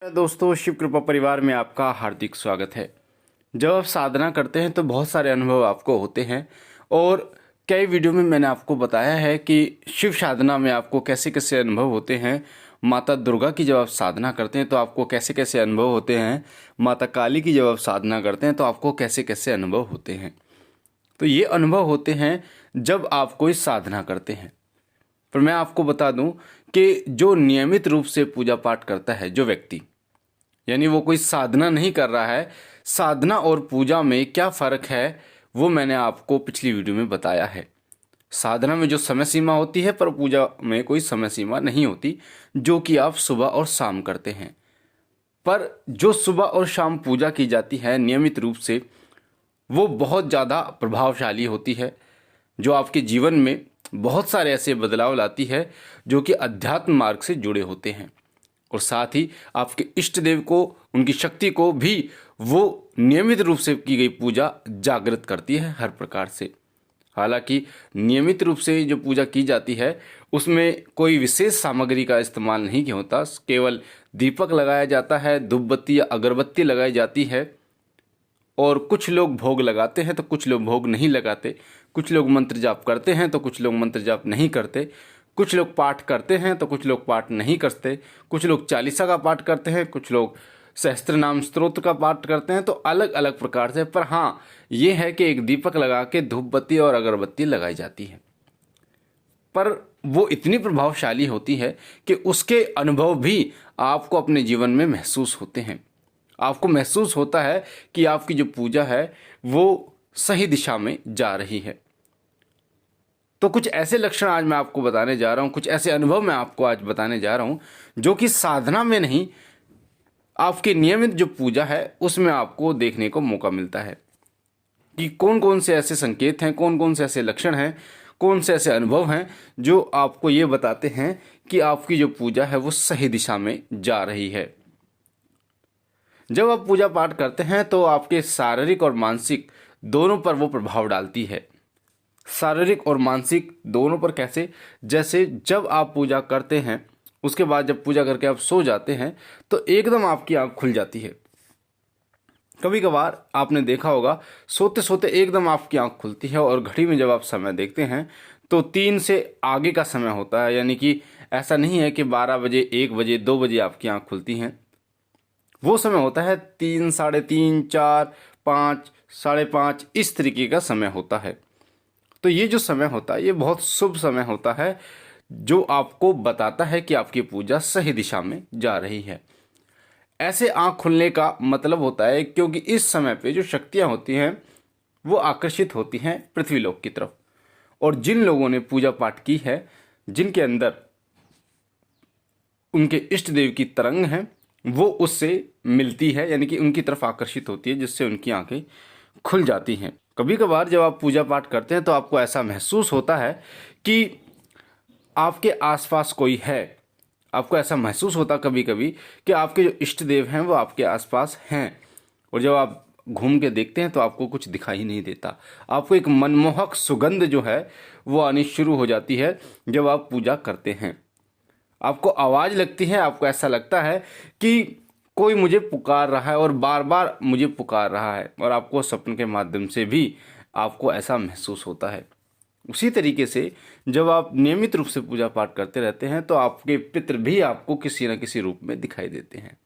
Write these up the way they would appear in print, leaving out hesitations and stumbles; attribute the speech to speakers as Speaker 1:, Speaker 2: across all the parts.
Speaker 1: दोस्तों, शिव कृपा परिवार में आपका हार्दिक स्वागत है। जब आप साधना करते हैं तो बहुत सारे अनुभव आपको होते हैं और कई वीडियो में मैंने आपको बताया है कि शिव साधना में आपको कैसे कैसे अनुभव होते हैं। माता दुर्गा की जब आप साधना करते हैं तो आपको कैसे कैसे अनुभव होते हैं। माता काली की जब आप साधना करते हैं तो आपको कैसे कैसे अनुभव होते हैं। तो ये अनुभव होते हैं जब आप कोई साधना करते हैं। पर मैं आपको बता दूं कि जो नियमित रूप से पूजा पाठ करता है जो व्यक्ति, यानी वो कोई साधना नहीं कर रहा है, साधना और पूजा में क्या फ़र्क है वो मैंने आपको पिछली वीडियो में बताया है। साधना में जो समय सीमा होती है पर पूजा में कोई समय सीमा नहीं होती, जो कि आप सुबह और शाम करते हैं। पर जो सुबह और शाम पूजा की जाती है नियमित रूप से, वो बहुत ज़्यादा प्रभावशाली होती है, जो आपके जीवन में बहुत सारे ऐसे बदलाव लाती है जो कि अध्यात्म मार्ग से जुड़े होते हैं। और साथ ही आपके इष्ट देव को, उनकी शक्ति को भी वो नियमित रूप से की गई पूजा जागृत करती है हर प्रकार से। हालांकि नियमित रूप से जो पूजा की जाती है उसमें कोई विशेष सामग्री का इस्तेमाल नहीं किया होता, केवल दीपक लगाया जाता है, धूप बत्ती या अगरबत्ती लगाई जाती है। और कुछ लोग भोग लगाते हैं तो कुछ लोग भोग नहीं लगाते, कुछ लोग मंत्र जाप करते हैं तो कुछ लोग मंत्र जाप नहीं करते, कुछ लोग पाठ करते हैं तो कुछ लोग पाठ नहीं करते, कुछ लोग चालीसा का पाठ करते हैं, कुछ लोग सहस्त्र नाम स्तोत्र का पाठ करते हैं। तो अलग अलग प्रकार से, पर हाँ ये है कि एक दीपक लगा के धूप बत्ती और अगरबत्ती लगाई जाती है। पर वो इतनी प्रभावशाली होती है कि उसके अनुभव भी आपको अपने जीवन में महसूस होते हैं। आपको महसूस होता है कि आपकी जो पूजा है वो सही दिशा में जा रही है। तो कुछ ऐसे लक्षण आज मैं आपको बताने जा रहा हूं, कुछ ऐसे अनुभव मैं आपको आज बताने जा रहा हूं जो कि साधना में नहीं, आपकी नियमित जो पूजा है उसमें आपको देखने को मौका मिलता है कि कौन कौन से ऐसे संकेत हैं, कौन कौन से ऐसे लक्षण हैं, कौन से ऐसे अनुभव हैं जो आपको ये बताते हैं कि आपकी जो पूजा है वो सही दिशा में जा रही है। जब आप पूजा पाठ करते हैं तो आपके शारीरिक और मानसिक दोनों पर वो प्रभाव डालती है। शारीरिक और मानसिक दोनों पर कैसे? जैसे जब आप पूजा करते हैं उसके बाद जब पूजा करके आप सो जाते हैं तो एकदम आपकी आंख खुल जाती है। कभी कभार आपने देखा होगा सोते सोते एकदम आपकी आंख खुलती है और घड़ी में जब आप समय देखते हैं तो 3 से आगे का समय होता है, यानी कि ऐसा नहीं है कि 12 बजे, 1 बजे, 2 बजे आपकी आंख खुलती हैं। वो समय होता है 3, साढ़े 3, 4, 5, साढ़े 5, इस तरीके का समय होता है। तो ये जो समय होता है ये बहुत शुभ समय होता है जो आपको बताता है कि आपकी पूजा सही दिशा में जा रही है। ऐसे आंख खुलने का मतलब होता है क्योंकि इस समय पे जो शक्तियां होती हैं वो आकर्षित होती हैं पृथ्वीलोक की तरफ, और जिन लोगों ने पूजा पाठ की है, जिनके अंदर उनके इष्ट देव की तरंग है, वो उससे मिलती है, यानी कि उनकी तरफ आकर्षित होती है, जिससे उनकी आंखें खुल जाती हैं। कभी कभार जब आप पूजा पाठ करते हैं तो आपको ऐसा महसूस होता है कि आपके आसपास कोई है। आपको ऐसा महसूस होता कभी कभी कि आपके जो इष्ट देव हैं वो आपके आसपास हैं, और जब आप घूम के देखते हैं तो आपको कुछ दिखाई नहीं देता। आपको एक मनमोहक सुगंध जो है वो आनी शुरू हो जाती है जब आप पूजा करते हैं। आपको आवाज़ लगती है, आपको ऐसा लगता है कि कोई मुझे पुकार रहा है और बार बार मुझे पुकार रहा है, और आपको स्वप्न के माध्यम से भी आपको ऐसा महसूस होता है। उसी तरीके से जब आप नियमित रूप से पूजा पाठ करते रहते हैं तो आपके पितृ भी आपको किसी न किसी रूप में दिखाई देते हैं।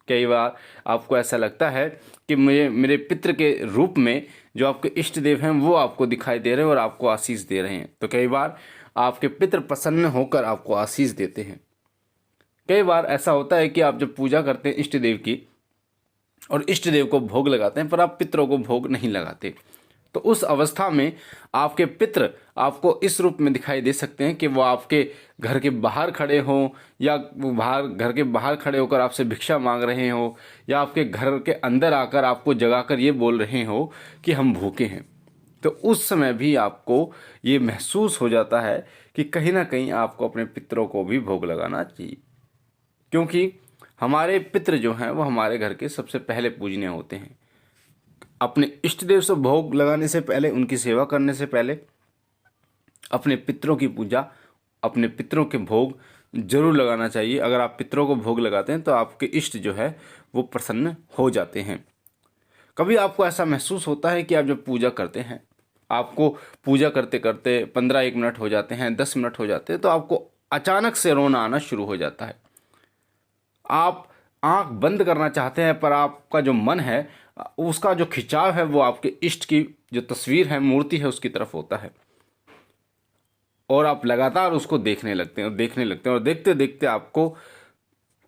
Speaker 1: कई बार आपको ऐसा लगता है कि मेरे पितृ के रूप में जो आपके इष्ट देव हैं वो आपको दिखाई दे रहे हैं और आपको आशीष दे रहे हैं। तो कई बार आपके पितृ प्रसन्न होकर आपको आशीष देते हैं। कई बार ऐसा होता है कि आप जब पूजा करते हैं इष्ट देव की और इष्ट देव को भोग लगाते हैं पर आप पितरों को भोग नहीं लगाते, तो उस अवस्था में आपके पितृ आपको इस रूप में दिखाई दे सकते हैं कि वो आपके घर के बाहर खड़े हों, या वो घर के बाहर खड़े होकर आपसे भिक्षा मांग रहे हों, या आपके घर के अंदर आकर आपको जगाकर ये बोल रहे हो कि हम भूखे हैं। तो उस समय भी आपको ये महसूस हो जाता है कि कहीं ना कहीं आपको अपने पितरों को भी भोग लगाना चाहिए, क्योंकि हमारे पितृ जो हैं वो हमारे घर के सबसे पहले पूजनीय होते हैं। अपने इष्ट देव से भोग लगाने से पहले, उनकी सेवा करने से पहले अपने पितरों की पूजा, अपने पितरों के भोग जरूर लगाना चाहिए। अगर आप पितरों को भोग लगाते हैं तो आपके इष्ट जो है वो प्रसन्न हो जाते हैं। कभी आपको ऐसा महसूस होता है कि आप जब पूजा करते हैं, आपको पूजा करते करते 15-1 मिनट हो जाते हैं, 10 मिनट हो जाते हैं, तो आपको अचानक से रोना आना शुरू हो जाता है। आप आंख बंद करना चाहते हैं पर आपका जो मन है उसका जो खिंचाव है वो आपके इष्ट की जो तस्वीर है, मूर्ति है, उसकी तरफ होता है और आप लगातार उसको देखने लगते हैं और देखते देखते आपको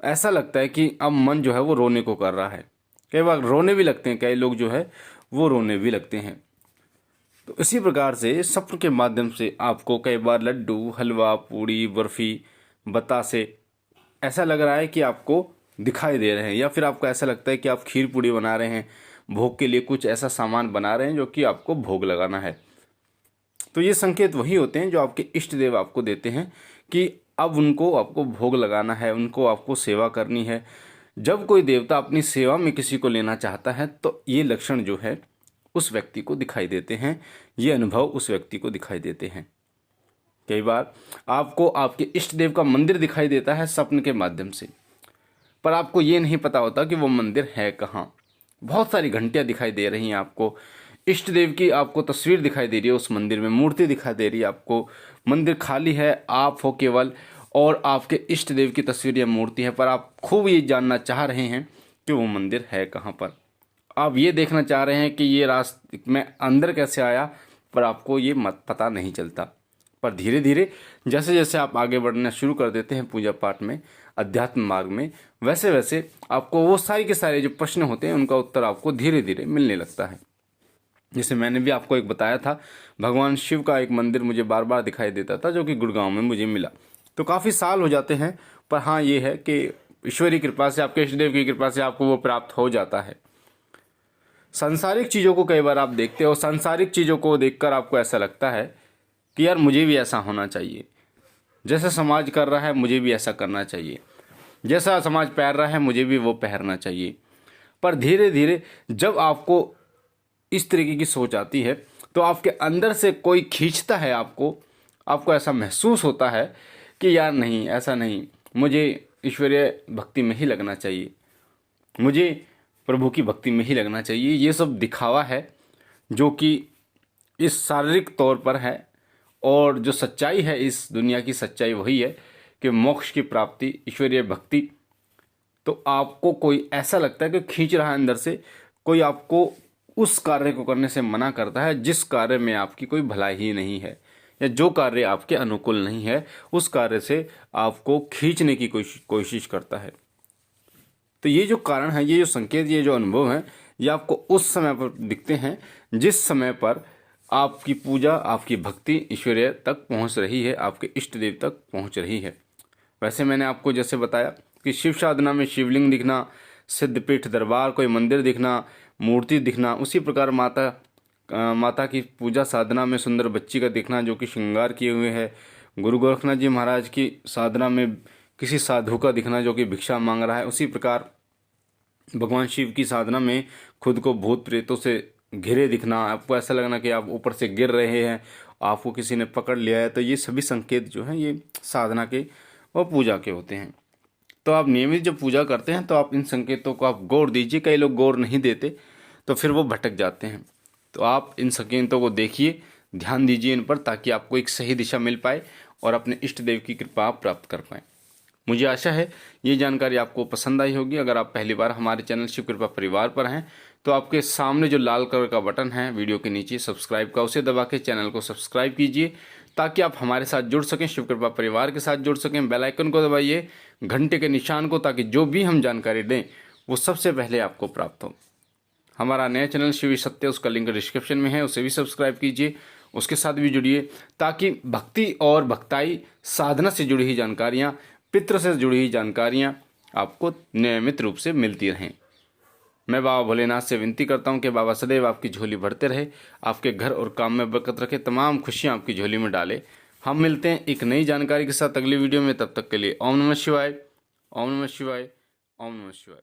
Speaker 1: ऐसा लगता है कि अब मन जो है वो रोने को कर रहा है। कई बार रोने भी लगते हैं, कई लोग जो है वो रोने भी लगते हैं। तो इसी प्रकार से स्वप्न के माध्यम से आपको कई बार लड्डू, हलवा, पूड़ी, बर्फी, बतासे ऐसा लग रहा है कि आपको दिखाई दे रहे हैं, या फिर आपको ऐसा लगता है कि आप खीर पूड़ी बना रहे हैं, भोग के लिए कुछ ऐसा सामान बना रहे हैं जो कि आपको भोग लगाना है। तो ये संकेत वही होते हैं जो आपके इष्ट देव आपको देते हैं कि अब उनको आपको भोग लगाना है, उनको आपको सेवा करनी है। जब कोई देवता अपनी सेवा में किसी को लेना चाहता है तो ये लक्षण जो है उस व्यक्ति को दिखाई देते हैं, ये अनुभव उस व्यक्ति को दिखाई देते हैं। कई बार आपको आपके इष्ट देव का मंदिर दिखाई देता है स्वप्न के माध्यम से, पर आपको ये नहीं पता होता कि वो मंदिर है कहाँ। बहुत सारी घंटियां दिखाई दे रही हैं आपको, इष्ट देव की आपको तस्वीर दिखाई दे रही है, उस मंदिर में मूर्ति दिखाई दे रही है आपको, मंदिर खाली है, आप हो केवल और आपके इष्ट देव की तस्वीर या मूर्ति है, पर आप खूब ये जानना चाह रहे हैं कि वो मंदिर है कहाँ पर। आप ये देखना चाह रहे हैं कि ये रास्ते में अंदर कैसे आया, पर आपको ये मत पता नहीं चलता। पर धीरे धीरे जैसे जैसे आप आगे बढ़ना शुरू कर देते हैं पूजा पाठ में, अध्यात्म मार्ग में, वैसे वैसे आपको वो सारे के सारे जो प्रश्न होते हैं उनका उत्तर आपको धीरे धीरे मिलने लगता है। जैसे मैंने भी आपको एक बताया था, भगवान शिव का एक मंदिर मुझे बार बार दिखाई देता था जो कि गुड़गांव में मुझे मिला। तो काफ़ी साल हो जाते हैं, पर हाँ ये है कि ईश्वरी कृपा से, आपके इष्टदेव की कृपा से आपको वो प्राप्त हो जाता है। सांसारिक चीज़ों को कई बार आप देखते हो, सांसारिक चीज़ों को देखकर आपको ऐसा लगता है कि यार मुझे भी ऐसा होना चाहिए, जैसा समाज कर रहा है मुझे भी ऐसा करना चाहिए, जैसा समाज पहन रहा है मुझे भी वो पहनना चाहिए। पर धीरे धीरे जब आपको इस तरीके की सोच आती है तो आपके अंदर से कोई खींचता है आपको ऐसा महसूस होता है कि यार नहीं, ऐसा नहीं, मुझे ईश्वरीय भक्ति में ही लगना चाहिए, मुझे प्रभु की भक्ति में ही लगना चाहिए। ये सब दिखावा है जो कि इस शारीरिक तौर पर है, और जो सच्चाई है, इस दुनिया की सच्चाई वही है कि मोक्ष की प्राप्ति, ईश्वरीय भक्ति। तो आपको कोई ऐसा लगता है कि खींच रहा है अंदर से, कोई आपको उस कार्य को करने से मना करता है जिस कार्य में आपकी कोई भलाई ही नहीं है, या जो कार्य आपके अनुकूल नहीं है उस कार्य से आपको खींचने की कोशिश करता है। तो ये जो कारण है, ये जो संकेत, ये जो अनुभव है, ये आपको उस समय पर दिखते हैं जिस समय पर आपकी पूजा, आपकी भक्ति ईश्वरीय तक पहुंच रही है, आपके इष्ट देव तक पहुंच रही है। वैसे मैंने आपको जैसे बताया कि शिव साधना में शिवलिंग दिखना, सिद्धपीठ दरबार, कोई मंदिर दिखना, मूर्ति दिखना, उसी प्रकार माता की पूजा साधना में सुंदर बच्ची का दिखना जो कि श्रृंगार किए हुए है, गुरु गोरखनाथ जी महाराज की साधना में किसी साधु का दिखना जो कि भिक्षा मांग रहा है, उसी प्रकार भगवान शिव की साधना में खुद को भूत प्रेतों से घिरे दिखना, आपको ऐसा लगना कि आप ऊपर से गिर रहे हैं, आपको किसी ने पकड़ लिया है। तो ये सभी संकेत जो हैं ये साधना के और पूजा के होते हैं। तो आप नियमित जब पूजा करते हैं तो आप इन संकेतों को आप गौर दीजिए। कई लोग गौर नहीं देते तो फिर वो भटक जाते हैं। तो आप इन संकेतों को देखिए, ध्यान दीजिए इन पर, ताकि आपको एक सही दिशा मिल पाए और अपने इष्ट देव की कृपा आप प्राप्त कर पाएँ। मुझे आशा है ये जानकारी आपको पसंद आई होगी। अगर आप पहली बार हमारे चैनल शिव कृपा परिवार पर हैं तो आपके सामने जो लाल कलर का बटन है वीडियो के नीचे सब्सक्राइब का, उसे दबा के चैनल को सब्सक्राइब कीजिए ताकि आप हमारे साथ जुड़ सकें, शिव कृपा परिवार के साथ जुड़ सकें। बेल आइकन को दबाइए, घंटे के निशान को, ताकि जो भी हम जानकारी दें वो सबसे पहले आपको प्राप्त हो। हमारा नया चैनल शिव सत्य, उसका लिंक डिस्क्रिप्शन में है, उसे भी सब्सक्राइब कीजिए, उसके साथ भी जुड़िए ताकि भक्ति और भक्ताई साधना से जुड़ी हुई जानकारियाँ, पितृ से जुड़ी हुई जानकारियाँ आपको नियमित रूप से मिलती रहें। मैं बाबा भोलेनाथ से विनती करता हूँ कि बाबा सदैव आपकी झोली भरते रहे, आपके घर और काम में बरकत रखे, तमाम खुशियाँ आपकी झोली में डाले। हम मिलते हैं एक नई जानकारी के साथ अगली वीडियो में। तब तक के लिए ओम नमः शिवाय, ओम नमः शिवाय, ओम नमः शिवाय।